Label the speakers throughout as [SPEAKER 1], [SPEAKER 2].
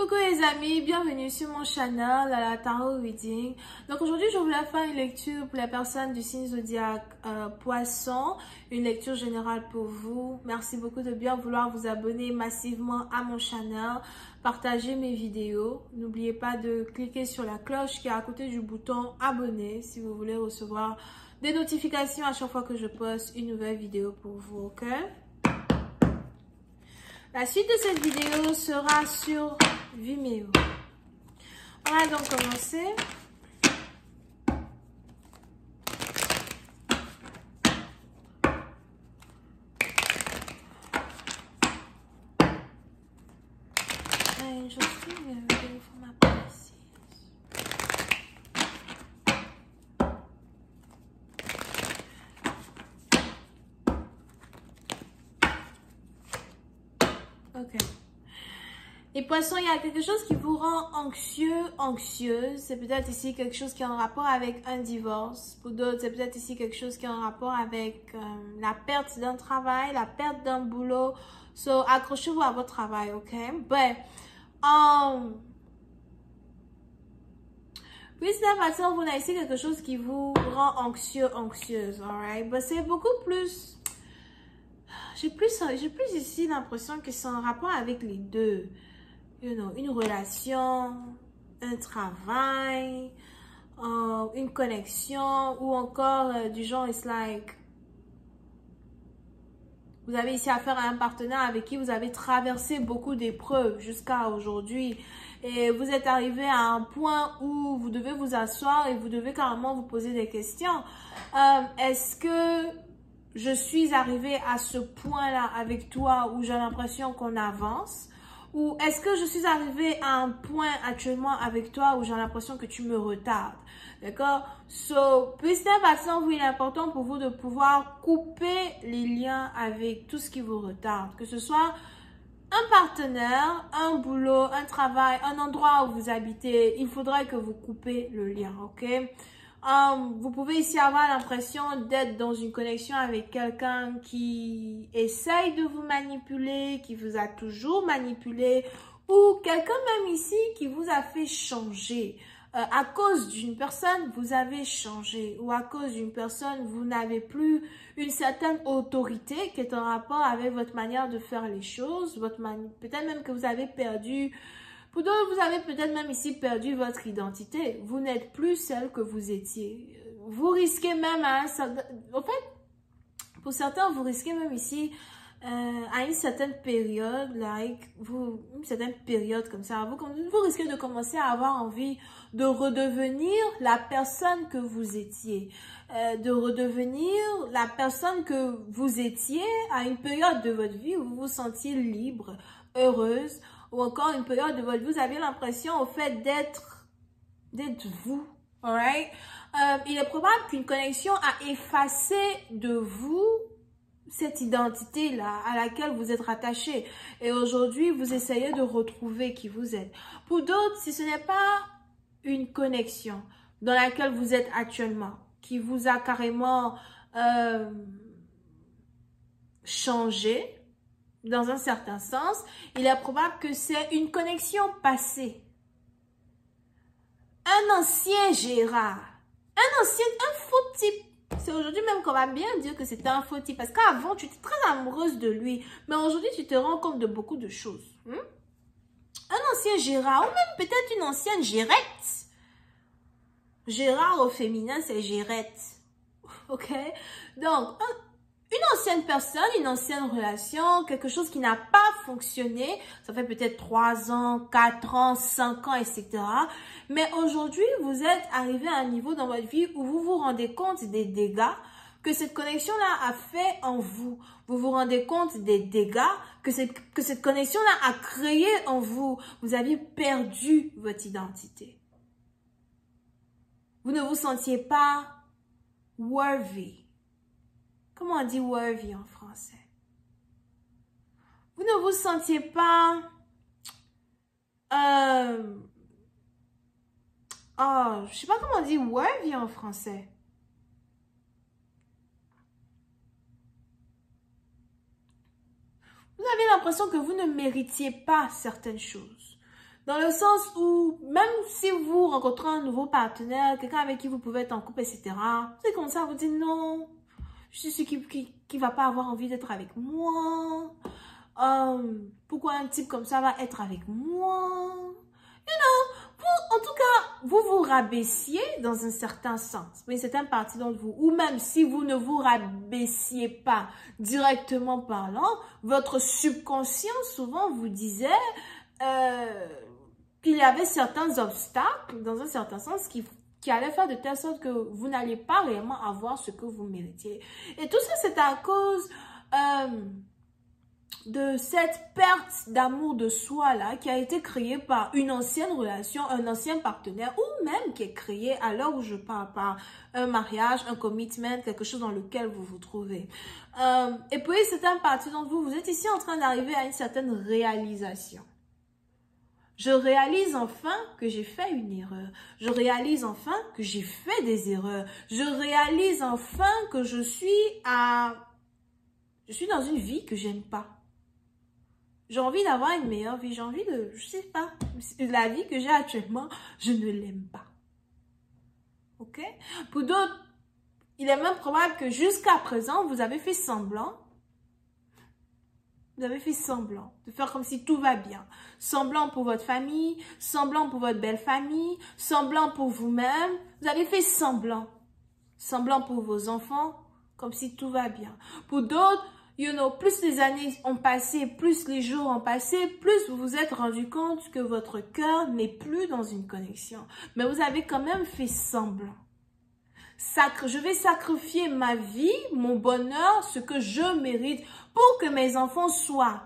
[SPEAKER 1] Coucou les amis, bienvenue sur mon channel à la Tarot Reading. Donc aujourd'hui je voulais faire une lecture pour les personnes du signe zodiaque Poisson, une lecture générale pour vous. Merci beaucoup de bien vouloir vous abonner massivement à mon channel, partager mes vidéos. N'oubliez pas de cliquer sur la cloche qui est à côté du bouton abonner si vous voulez recevoir des notifications à chaque fois que je poste une nouvelle vidéo pour vous, ok? La suite de cette vidéo sera sur Vimeo. On va donc commencer. Ok. Les poissons, il y a quelque chose qui vous rend anxieux, anxieuse. C'est peut-être ici quelque chose qui est en rapport avec un divorce. Pour d'autres, c'est peut-être ici quelque chose qui est en rapport avec la perte d'un travail, la perte d'un boulot. So, accrochez-vous à votre travail, ok? But, puis c'est la façon vous avez ici quelque chose qui vous rend anxieux, anxieuse, alright? But c'est beaucoup plus... J'ai plus ici l'impression que c'est en rapport avec les deux. You know, une relation, un travail, une connexion, ou encore du genre, it's like, vous avez ici affaire à un partenaire avec qui vous avez traversé beaucoup d'épreuves jusqu'à aujourd'hui. Et vous êtes arrivé à un point où vous devez vous asseoir et vous devez carrément vous poser des questions. Est-ce que je suis arrivée à ce point-là avec toi où j'ai l'impression qu'on avance? Ou est-ce que je suis arrivée à un point actuellement avec toi où j'ai l'impression que tu me retardes? D'accord? So, puisque façon, oui, il est important pour vous de pouvoir couper les liens avec tout ce qui vous retarde. Que ce soit un partenaire, un boulot, un travail, un endroit où vous habitez, il faudrait que vous coupez le lien, ok? Vous pouvez ici avoir l'impression d'être dans une connexion avec quelqu'un qui essaye de vous manipuler, qui vous a toujours manipulé, ou quelqu'un même ici qui vous a fait changer. À cause d'une personne, vous avez changé, ou à cause d'une personne, vous n'avez plus une certaine autorité qui est en rapport avec votre manière de faire les choses, peut-être même que vous avez perdu. Pour d'autres, vous avez peut-être même ici perdu votre identité. Vous n'êtes plus celle que vous étiez. Vous risquez même à un certain... En fait, pour certains, vous risquez même ici à une certaine période, une certaine période comme ça, vous risquez de commencer à avoir envie de redevenir la personne que vous étiez. De redevenir la personne que vous étiez à une période de votre vie où vous vous sentiez libre, heureuse, ou encore une période de votre vie, vous avez l'impression au fait d'être vous, alright? Il est probable qu'une connexion a effacé de vous cette identité-là à laquelle vous êtes rattaché. Et aujourd'hui, vous essayez de retrouver qui vous êtes. Pour d'autres, si ce n'est pas une connexion dans laquelle vous êtes actuellement, qui vous a carrément changé, dans un certain sens, il est probable que c'est une connexion passée. Un ancien Gérard, un faux type. C'est aujourd'hui même qu'on va bien dire que c'était un faux type. Parce qu'avant, tu étais très amoureuse de lui. Mais aujourd'hui, tu te rends compte de beaucoup de choses. Un ancien Gérard, ou même peut-être une ancienne Gérette. Gérard au féminin, c'est Gérette. Ok? Donc, une ancienne personne, une ancienne relation, quelque chose qui n'a pas fonctionné, ça fait peut-être 3 ans, 4 ans, 5 ans, etc. Mais aujourd'hui, vous êtes arrivé à un niveau dans votre vie où vous vous rendez compte des dégâts que cette connexion-là a fait en vous. Vous vous rendez compte des dégâts que cette connexion-là a créé en vous. Vous aviez perdu votre identité. Vous ne vous sentiez pas worthy. Comment on dit worthy en français? Vous ne vous sentiez pas... je sais pas comment on dit worthy en français. Vous avez l'impression que vous ne méritiez pas certaines choses. Dans le sens où, même si vous rencontrez un nouveau partenaire, quelqu'un avec qui vous pouvez être en couple, etc., c'est comme ça, vous dites non, je suis sûr qui va pas avoir envie d'être avec moi. Pourquoi un type comme ça va être avec moi? Vous, en tout cas, vous vous rabaissiez dans un certain sens. Mais c'est une partie d'entre vous. Ou même si vous ne vous rabaissiez pas directement parlant, votre subconscient souvent vous disait qu'il y avait certains obstacles, dans un certain sens, qui allaient faire de telle sorte que vous n'allez pas réellement avoir ce que vous méritiez. Et tout ça, c'est à cause de cette perte d'amour de soi là qui a été créée par une ancienne relation, un ancien partenaire ou même qui est créé à l'heure où je parle par un mariage, un commitment, quelque chose dans lequel vous vous trouvez. Et puis certaines parties d'entre vous, vous êtes ici en train d'arriver à une certaine réalisation. Je réalise enfin que j'ai fait une erreur. Je réalise enfin que j'ai fait des erreurs. Je réalise enfin que je suis dans une vie que j'aime pas. J'ai envie d'avoir une meilleure vie. J'ai envie de, je sais pas, la vie que j'ai actuellement, je ne l'aime pas. Ok? Pour d'autres, il est même probable que jusqu'à présent, vous avez fait semblant. Vous avez fait semblant de faire comme si tout va bien. Semblant pour votre famille, semblant pour votre belle famille, semblant pour vous-même. Vous avez fait semblant. Semblant pour vos enfants, comme si tout va bien. Pour d'autres, plus les années ont passé, plus les jours ont passé, plus vous vous êtes rendu compte que votre cœur n'est plus dans une connexion. Mais vous avez quand même fait semblant. Je vais sacrifier ma vie, mon bonheur, ce que je mérite pour que mes enfants soient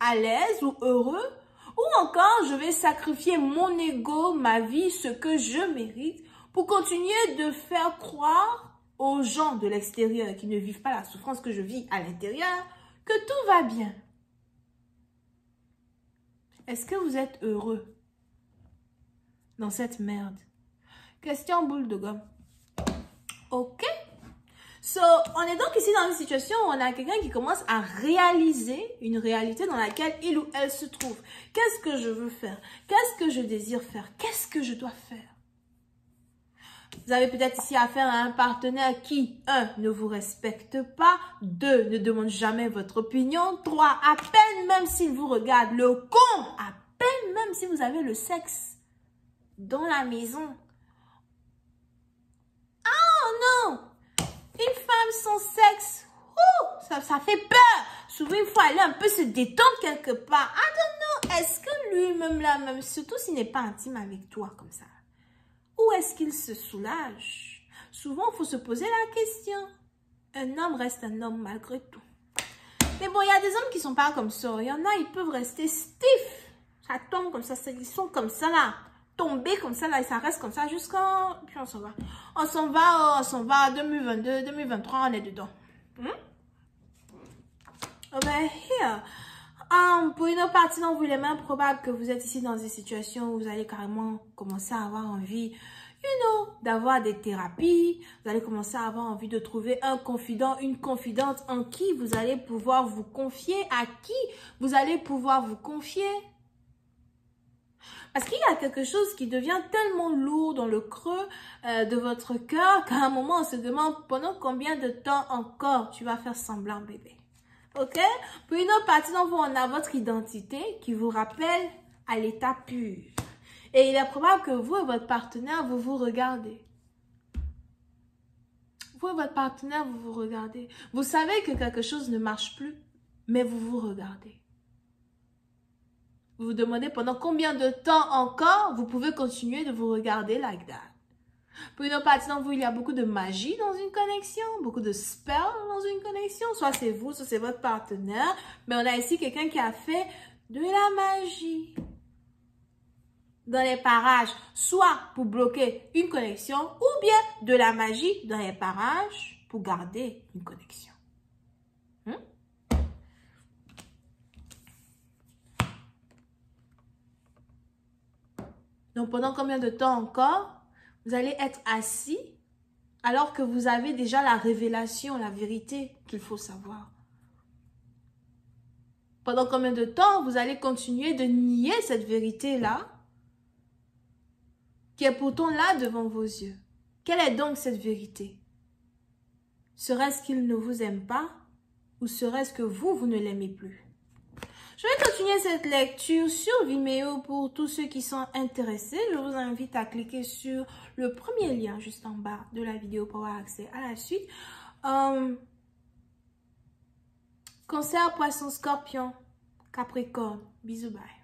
[SPEAKER 1] à l'aise ou heureux. Ou encore, je vais sacrifier mon ego, ma vie, ce que je mérite pour continuer de faire croire aux gens de l'extérieur qui ne vivent pas la souffrance que je vis à l'intérieur, que tout va bien. Est-ce que vous êtes heureux dans cette merde? Question boule de gomme. Ok? So, on est donc ici dans une situation où on a quelqu'un qui commence à réaliser une réalité dans laquelle il ou elle se trouve. Qu'est-ce que je veux faire? Qu'est-ce que je désire faire? Qu'est-ce que je dois faire? Vous avez peut-être ici affaire à un partenaire qui, 1, ne vous respecte pas, 2, ne demande jamais votre opinion, 3, à peine même s'il vous regarde, le con, à peine même si vous avez le sexe dans la maison. Oh non! Une femme sans sexe, ça fait peur. Souvent, il faut aller un peu se détendre quelque part. I don't know, est-ce que lui-même là, même, surtout s'il n'est pas intime avec toi comme ça, où est-ce qu'il se soulage? Souvent, il faut se poser la question. Un homme reste un homme malgré tout. Mais bon, il y a des hommes qui sont pas comme ça. Il y en a, ils peuvent rester stiff. Ça tombe comme ça, ils sont comme ça là. Tomber comme ça là, et ça reste comme ça jusqu'en... Puis on s'en va. On s'en va 2022, 2023, on est dedans. Over here. Pour une autre partie d'entre vous, il est même probable que vous êtes ici dans une situation où vous allez carrément commencer à avoir envie, d'avoir des thérapies. Vous allez commencer à avoir envie de trouver un confident, une confidente en qui vous allez pouvoir vous confier, à qui vous allez pouvoir vous confier. Parce qu'il y a quelque chose qui devient tellement lourd dans le creux de votre cœur qu'à un moment, on se demande pendant combien de temps encore tu vas faire semblant, bébé. Ok? Pour une autre partie d'entre vous, on a votre identité qui vous rappelle à l'état pur. Et il est probable que vous et votre partenaire, vous vous regardez. Vous et votre partenaire, vous vous regardez. Vous savez que quelque chose ne marche plus, mais vous vous regardez. Vous vous demandez pendant combien de temps encore vous pouvez continuer de vous regarder like that. Pour une autre partie d'entre vous, il y a beaucoup de magie dans une connexion, beaucoup de spells dans une connexion. Soit c'est vous, soit c'est votre partenaire. Mais on a ici quelqu'un qui a fait de la magie dans les parages, soit pour bloquer une connexion, ou bien de la magie dans les parages pour garder une connexion. Donc, pendant combien de temps encore, vous allez être assis alors que vous avez déjà la révélation, la vérité qu'il faut savoir. Pendant combien de temps vous allez continuer de nier cette vérité-là qui est pourtant là devant vos yeux? Quelle est donc cette vérité? Serait-ce qu'il ne vous aime pas ou serait-ce que vous ne l'aimez plus? Je vais continuer cette lecture sur Vimeo pour tous ceux qui sont intéressés. Je vous invite à cliquer sur le premier lien juste en bas de la vidéo pour avoir accès à la suite. Cancer, Poisson, Scorpion, Capricorne. Bisous, bye.